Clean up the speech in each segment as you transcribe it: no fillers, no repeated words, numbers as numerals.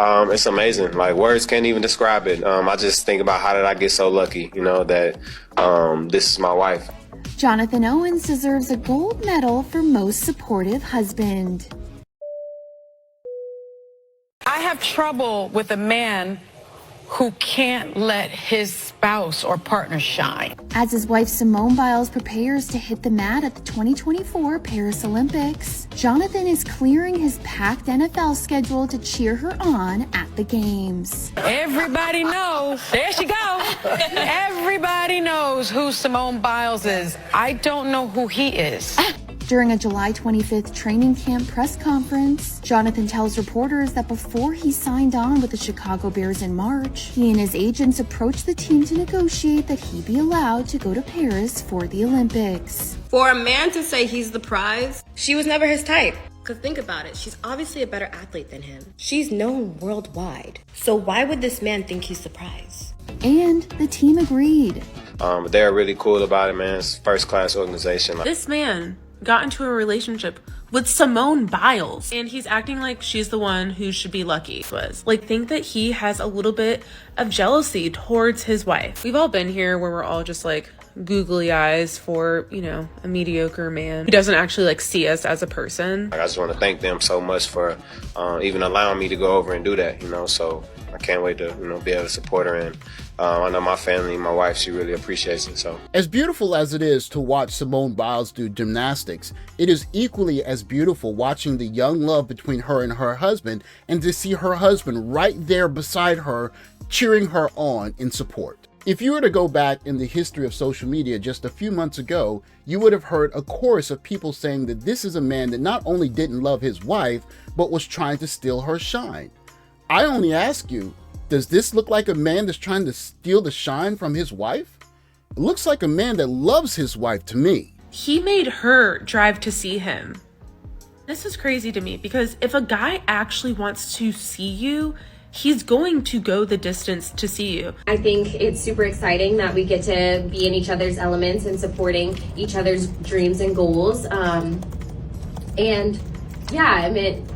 It's amazing. Like, words can't even describe it. I just think about how did I get so lucky, that this is my wife. Jonathan Owens deserves a gold medal for most supportive husband. I have trouble with a man who can't let his spouse or partner shine. As his wife Simone Biles prepares to hit the mat at the 2024 Paris Olympics, Jonathan is clearing his packed NFL schedule to cheer her on at the games. Everybody knows, there she goes. Everybody knows who Simone Biles is. I don't know who he is. During a July 25th training camp press conference, Jonathan tells reporters that before he signed on with the Chicago Bears in March, he and his agents approached the team to negotiate that he be allowed to go to Paris for the Olympics. For a man to say he's the prize, she was never his type. Because think about it, she's obviously a better athlete than him. She's known worldwide. So why would this man think he's the prize? And the team agreed. They're really cool about it, man. It's a first-class organization. This man got into a relationship with Simone Biles, and he's acting like she's the one who should be lucky. Think that he has a little bit of jealousy towards his wife. We've all been here where we're all just like googly eyes for, a mediocre man who doesn't actually see us as a person. I just want to thank them so much for even allowing me to go over and do that, so I can't wait to, be able to support her. And I know my family, my wife, she really appreciates it. So, as beautiful as it is to watch Simone Biles do gymnastics, it is equally as beautiful watching the young love between her and her husband, and to see her husband right there beside her, cheering her on in support. If you were to go back in the history of social media just a few months ago, you would have heard a chorus of people saying that this is a man that not only didn't love his wife, but was trying to steal her shine. I only ask you, does this look like a man that's trying to steal the shine from his wife? It looks like a man that loves his wife to me. He made her drive to see him. This is crazy to me, because if a guy actually wants to see you, he's going to go the distance to see you. I think it's super exciting that we get to be in each other's elements and supporting each other's dreams and goals.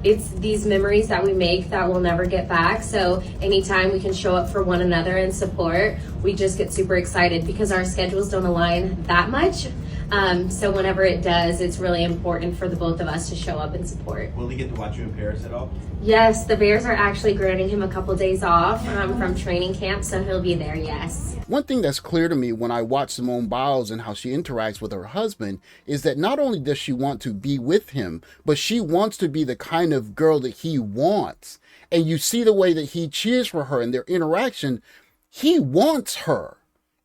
It's these memories that we make that we'll never get back. So anytime we can show up for one another and support, we just get super excited because our schedules don't align that much. So whenever it does, it's really important for the both of us to show up and support. Will he get to watch you in Paris at all? Yes, the Bears are actually granting him a couple days off from training camp, so he'll be there, yes. One thing that's clear to me when I watch Simone Biles and how she interacts with her husband is that not only does she want to be with him, but she wants to be the kind of girl that he wants. And you see the way that he cheers for her and their interaction. He wants her.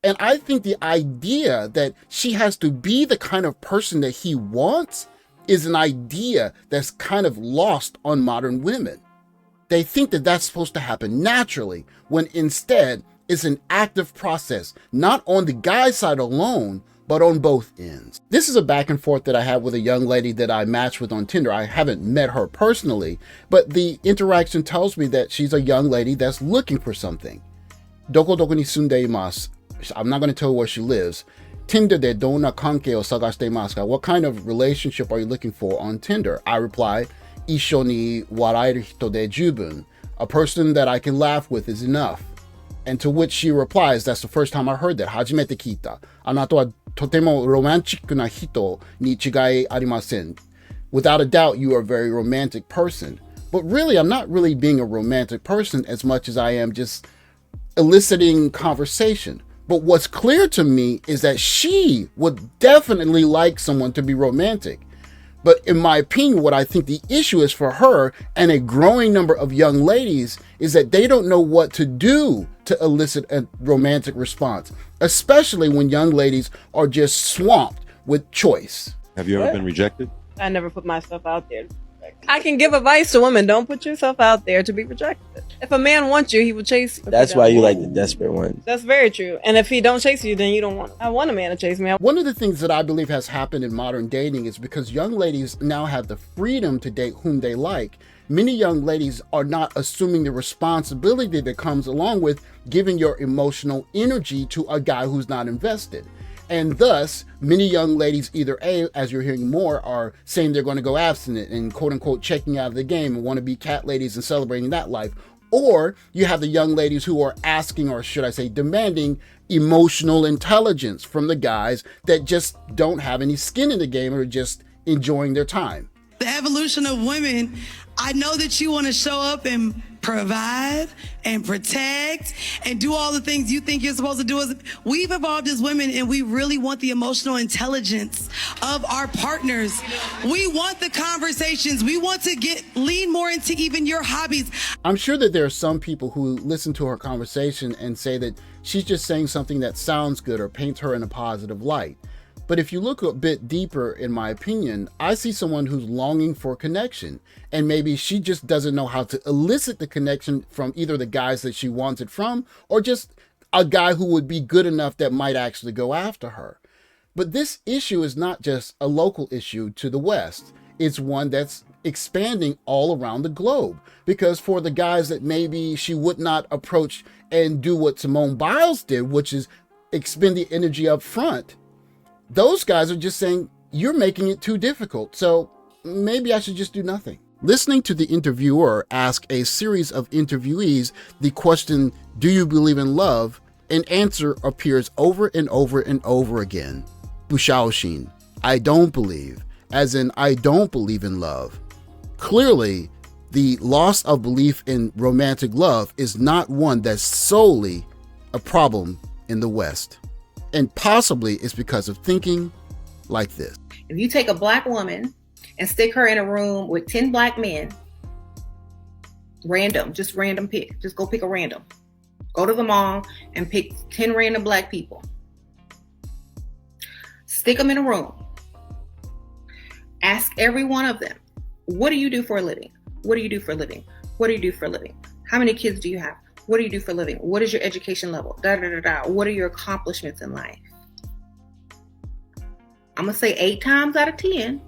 And I think the idea that she has to be the kind of person that he wants is an idea that's kind of lost on modern women. They think that that's supposed to happen naturally, when instead it's an active process, not on the guy's side alone, but on both ends. This is a back and forth that I had with a young lady that I matched with on Tinder. I haven't met her personally, but the interaction tells me that she's a young lady that's looking for something. Doko doko ni sunde imasu. I'm not going to tell her where she lives. Tinder de donna kanke o sagashite imasu ka? What kind of relationship are you looking for on Tinder? I reply, Isho ni waraeru hito de jubun. A person that I can laugh with is enough. And to which she replies, that's the first time I heard that. Hajimete kita. Anato wa totemo romantic na hito ni chigai arimasen. Without a doubt, you are a very romantic person. But really, I'm not really being a romantic person as much as I am just eliciting conversation. But what's clear to me is that she would definitely like someone to be romantic. But in my opinion, what I think the issue is for her and a growing number of young ladies is that they don't know what to do to elicit a romantic response, especially when young ladies are just swamped with choice. Have you ever been rejected? I never put myself out there. I can give advice to women. Don't put yourself out there to be rejected. If a man wants you, he will chase you. That's why you like the desperate ones. That's very true. And if he don't chase you, then you don't want him. I want a man to chase me. One of the things that I believe has happened in modern dating is because young ladies now have the freedom to date whom they like. Many young ladies are not assuming the responsibility that comes along with giving your emotional energy to a guy who's not invested. And thus, many young ladies either A, as you're hearing more, are saying they're going to go abstinent and quote unquote checking out of the game and want to be cat ladies and celebrating that life. Or you have the young ladies who are asking, or should I say demanding, emotional intelligence from the guys that just don't have any skin in the game or just enjoying their time. The evolution of women, I know that you want to show up and provide and protect and do all the things you think you're supposed to do. We've evolved as women, and we really want the emotional intelligence of our partners. We want the conversations. We want to lean more into even your hobbies. I'm sure that there are some people who listen to her conversation and say that she's just saying something that sounds good or paints her in a positive light. But if you look a bit deeper, in my opinion, I see someone who's longing for connection. And maybe she just doesn't know how to elicit the connection from either the guys that she wants it from, or just a guy who would be good enough that might actually go after her. But this issue is not just a local issue to the West. It's one that's expanding all around the globe. Because for the guys that maybe she would not approach and do what Simone Biles did, which is expend the energy up front, those guys are just saying, you're making it too difficult, so maybe I should just do nothing. Listening to the interviewer ask a series of interviewees the question, do you believe in love? An answer appears over and over and over again. 不相信, I don't believe, as in I don't believe in love. Clearly, the loss of belief in romantic love is not one that's solely a problem in the West. And possibly it's because of thinking like this. If you take a black woman and stick her in a room with 10 black men, random pick, just go pick a random. Go to the mall and pick 10 random black people. Stick them in a room. Ask every one of them, what do you do for a living? What do you do for a living? What do you do for a living? How many kids do you have? What do you do for a living? What is your education level? What are your accomplishments in life? I'm going to say 8 times out of 10,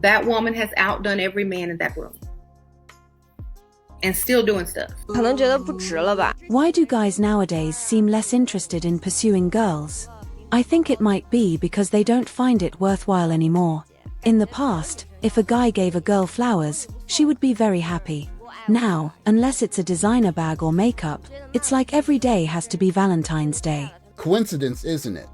that woman has outdone every man in that room. And still doing stuff. 可能觉得不值了吧? Why do guys nowadays seem less interested in pursuing girls? I think it might be because they don't find it worthwhile anymore. In the past, if a guy gave a girl flowers, she would be very happy. Now, unless it's a designer bag or makeup, it's like every day has to be Valentine's Day. Coincidence, isn't it?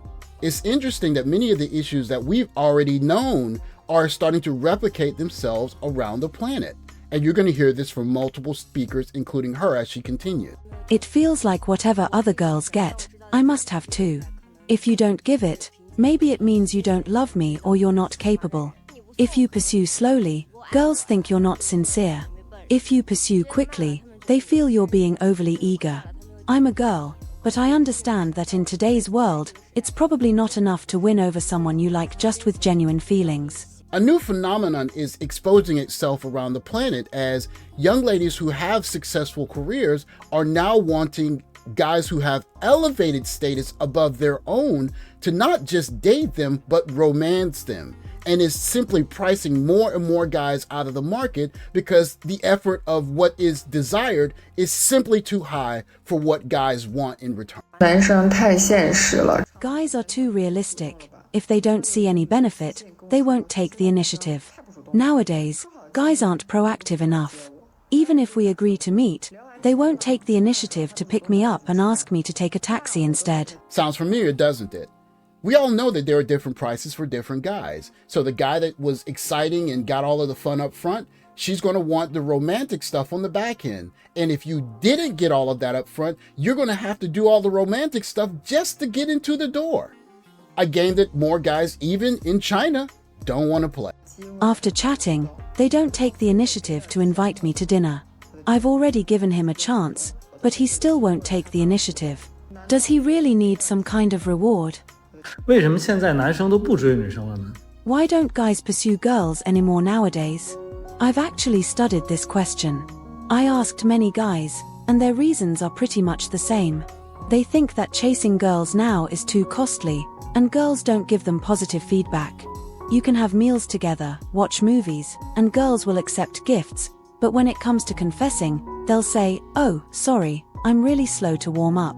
It's interesting that many of the issues that we've already known are starting to replicate themselves around the planet. And you're going to hear this from multiple speakers, including her, as she continues. It feels like whatever other girls get, I must have too. If you don't give it, maybe it means you don't love me or you're not capable. If you pursue slowly, girls think you're not sincere. If you pursue quickly, they feel you're being overly eager. I'm a girl, but I understand that in today's world, it's probably not enough to win over someone you like just with genuine feelings. A new phenomenon is exposing itself around the planet as young ladies who have successful careers are now wanting guys who have elevated status above their own to not just date them, but romance them. And is simply pricing more and more guys out of the market because the effort of what is desired is simply too high for what guys want in return. 男生太现实了. Guys are too realistic. If they don't see any benefit, they won't take the initiative. Nowadays, guys aren't proactive enough. Even if we agree to meet, they won't take the initiative to pick me up and ask me to take a taxi instead. Sounds familiar, doesn't it? We all know that there are different prices for different guys. So the guy that was exciting and got all of the fun up front, she's going to want the romantic stuff on the back end. And if you didn't get all of that up front, you're going to have to do all the romantic stuff just to get into the door. A game that more guys, even in China, don't want to play. After chatting, they don't take the initiative to invite me to dinner. I've already given him a chance, but he still won't take the initiative. Does he really need some kind of reward? 为什么现在男生都不追女生了呢? Why don't guys pursue girls anymore nowadays? I've actually studied this question. I asked many guys, and their reasons are pretty much the same. They think that chasing girls now is too costly, and girls don't give them positive feedback. You can have meals together, watch movies, and girls will accept gifts, but when it comes to confessing, they'll say, "Oh, sorry, I'm really slow to warm up.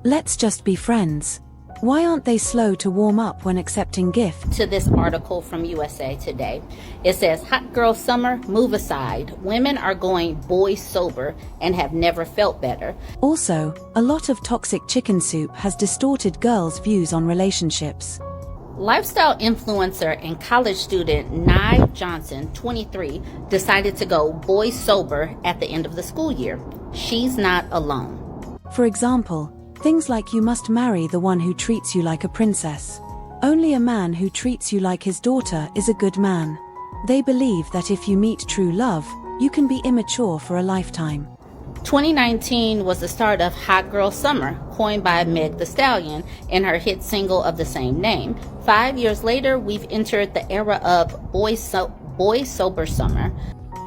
Let's just be friends." Why aren't they slow to warm up when accepting gifts? To this article from USA Today, it says, hot girl summer, move aside. Women are going boy sober and have never felt better. Also, a lot of toxic chicken soup has distorted girls' views on relationships. Lifestyle influencer and college student Nye Johnson, 23, decided to go boy sober at the end of the school year. She's not alone. For example, things like you must marry the one who treats you like a princess. Only a man who treats you like his daughter is a good man. They believe that if you meet true love, you can be immature for a lifetime. 2019 was the start of Hot Girl Summer, coined by Meg Thee Stallion in her hit single of the same name. 5 years later, we've entered the era of boy sober summer.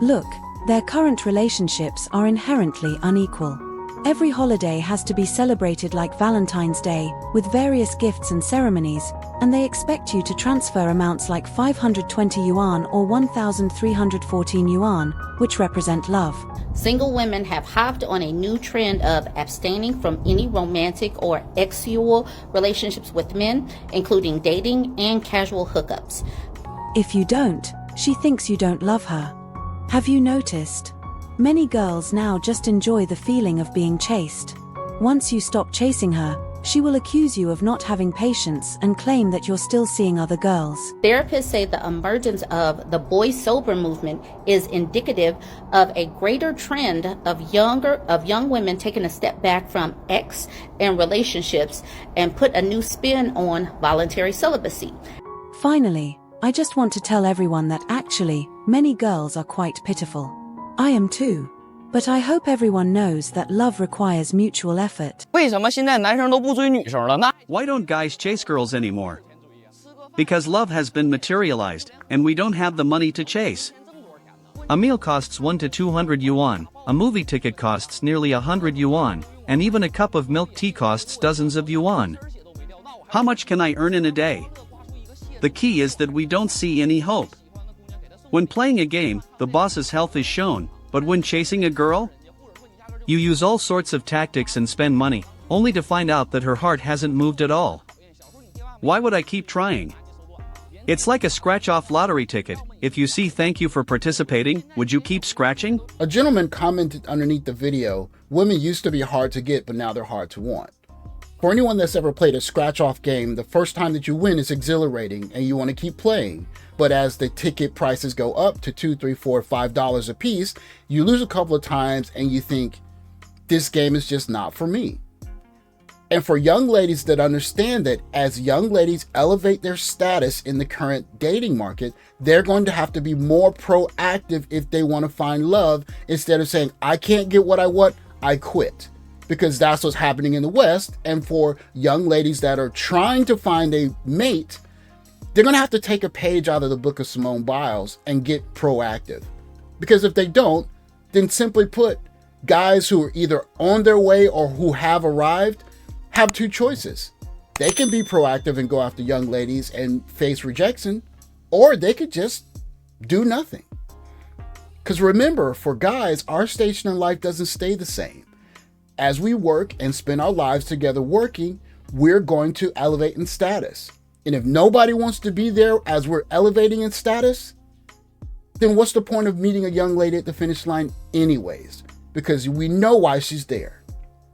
Look, their current relationships are inherently unequal. Every holiday has to be celebrated like Valentine's Day, with various gifts and ceremonies, and they expect you to transfer amounts like 520 yuan or 1,314 yuan, which represent love. Single women have hopped on a new trend of abstaining from any romantic or sexual relationships with men, including dating and casual hookups. If you don't, she thinks you don't love her. Have you noticed? Many girls now just enjoy the feeling of being chased. Once you stop chasing her, she will accuse you of not having patience and claim that you're still seeing other girls. Therapists say the emergence of the boy sober movement is indicative of a greater trend of young women taking a step back from ex and relationships and put a new spin on voluntary celibacy. Finally, I just want to tell everyone that actually, many girls are quite pitiful. I am too. But I hope everyone knows that love requires mutual effort. Why don't guys chase girls anymore? Because love has been materialized, and we don't have the money to chase. A meal costs 1 to 200 yuan, a movie ticket costs nearly 100 yuan, and even a cup of milk tea costs dozens of yuan. How much can I earn in a day? The key is that we don't see any hope. When playing a game, the boss's health is shown, but when chasing a girl, you use all sorts of tactics and spend money, only to find out that her heart hasn't moved at all. Why would I keep trying? It's like a scratch-off lottery ticket. If you see "thank you for participating," would you keep scratching? A gentleman commented underneath the video, women used to be hard to get, but now they're hard to want. For anyone that's ever played a scratch-off game, the first time that you win is exhilarating and you want to keep playing. But as the ticket prices go up to $2, $3, $4, $5 a piece, you lose a couple of times and you think, this game is just not for me. And for young ladies that understand that as young ladies elevate their status in the current dating market, they're going to have to be more proactive if they want to find love, instead of saying, I can't get what I want, I quit. Because that's what's happening in the West. And for young ladies that are trying to find a mate, they're going to have to take a page out of the book of Simone Biles and get proactive. Because if they don't, then simply put, guys who are either on their way or who have arrived have two choices. They can be proactive and go after young ladies and face rejection, or they could just do nothing. Because remember, for guys, our station in life doesn't stay the same. As we work and spend our lives together working, we're going to elevate in status. And if nobody wants to be there as we're elevating in status, then what's the point of meeting a young lady at the finish line anyways? Because we know why she's there.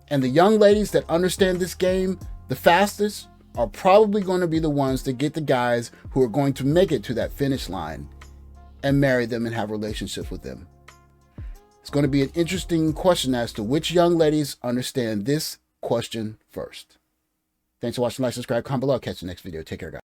And the young ladies that understand this game the fastest are probably going to be the ones that get the guys who are going to make it to that finish line and marry them and have relationships with them. It's going to be an interesting question as to which young ladies understand this question first. Thanks for watching. Like, subscribe, comment below. Catch you next video. Take care, guys.